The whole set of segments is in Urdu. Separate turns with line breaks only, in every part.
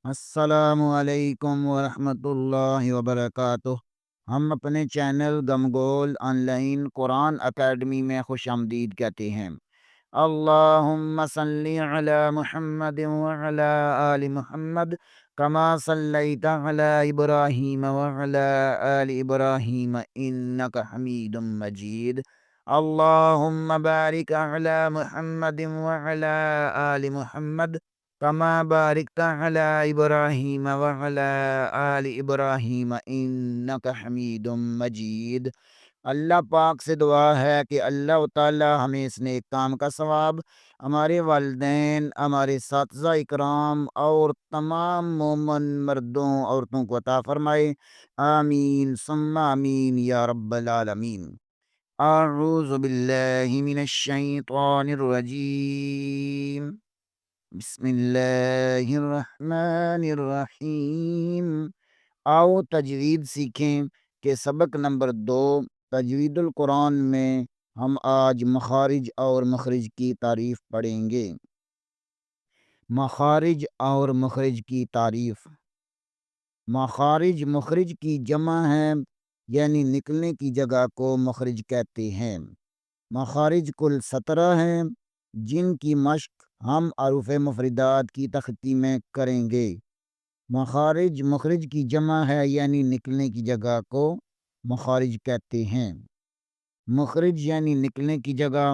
السلام علیکم ورحمۃ اللہ وبرکاتہ۔ ہم اپنے چینل گمگول آن لائن قرآن اکیڈمی میں خوش آمدید کہتے ہیں۔ اللہم صلی علی محمد وعلی آل محمد کما صلیت علی ابراہیم وعلی آل ابراہیم انک حمید مجید۔ اللہم بارک علی محمد وعلی آل محمد کما بارکت علی ابراہیم وعلی آل ابراہیم انک حمید مجید۔ اللہ پاک سے دعا ہے کہ اللہ تعالی ہمیں اس نیک کام کا ثواب، ہمارے والدین، ہمارے اساتذہ اکرام اور تمام مومن مردوں عورتوں کو عطا فرمائے، آمین ثم آمین یا رب العالمین۔ اعوذ باللہ من الشیطان الرجیم، بسم اللہ الرحمن الرحیم۔ آؤ تجوید سیکھیں کہ سبق نمبر 2 تجوید القرآن میں ہم آج مخارج اور مخرج کی تعریف پڑھیں گے۔ مخارج اور مخرج کی تعریف۔ مخارج مخرج کی جمع ہے، یعنی نکلنے کی جگہ کو مخرج کہتے ہیں۔ مخارج کل 17 ہیں، جن کی مشق ہم حروف مفردات کی تختی میں کریں گے۔ مخارج مخرج کی جمع ہے، یعنی نکلنے کی جگہ کو مخارج کہتے ہیں۔ مخرج یعنی نکلنے کی جگہ۔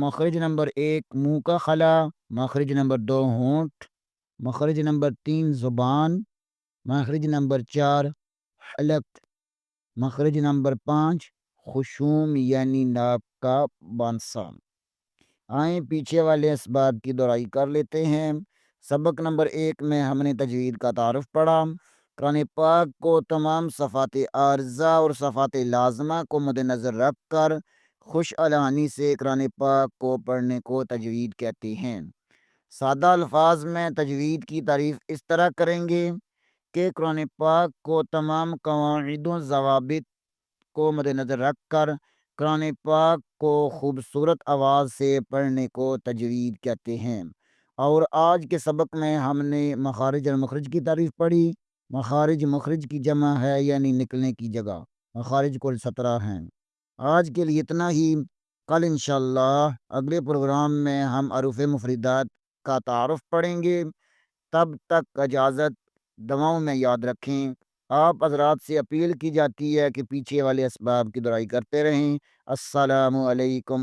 مخرج نمبر 1 منہ کا خلا، مخرج نمبر 2 ہونٹ، مخرج نمبر 3 زبان، مخرج نمبر 4 حلق، مخرج نمبر 5 خشوم یعنی ناک کا بانسا۔ آئیں پیچھے والے اسباب کی دہرائی کر لیتے ہیں۔ سبق نمبر 1 میں ہم نے تجوید کا تعارف پڑھا۔ قرآن پاک کو تمام صفات عارضہ اور صفات لازمہ کو مد نظر رکھ کر خوش الحانی سے قرآن پاک کو پڑھنے کو تجوید کہتے ہیں۔ سادہ الفاظ میں تجوید کی تعریف اس طرح کریں گے کہ قرآن پاک کو تمام قواعد و ضوابط کو مد نظر رکھ کر قرآن پاک کو خوبصورت آواز سے پڑھنے کو تجوید کہتے ہیں۔ اور آج کے سبق میں ہم نے مخارج اور مخرج کی تعریف پڑھی۔ مخارج مخرج کی جمع ہے، یعنی نکلنے کی جگہ۔ مخارج کل 17 ہیں۔ آج کے لیے اتنا ہی۔ کل انشاءاللہ اگلے پروگرام میں ہم حروف مفردات کا تعارف پڑھیں گے۔ تب تک اجازت، دعاؤں میں یاد رکھیں۔ آپ حضرات سے اپیل کی جاتی ہے کہ پیچھے والے اسباب کی دہرائی کرتے رہیں۔ السلام علیکم۔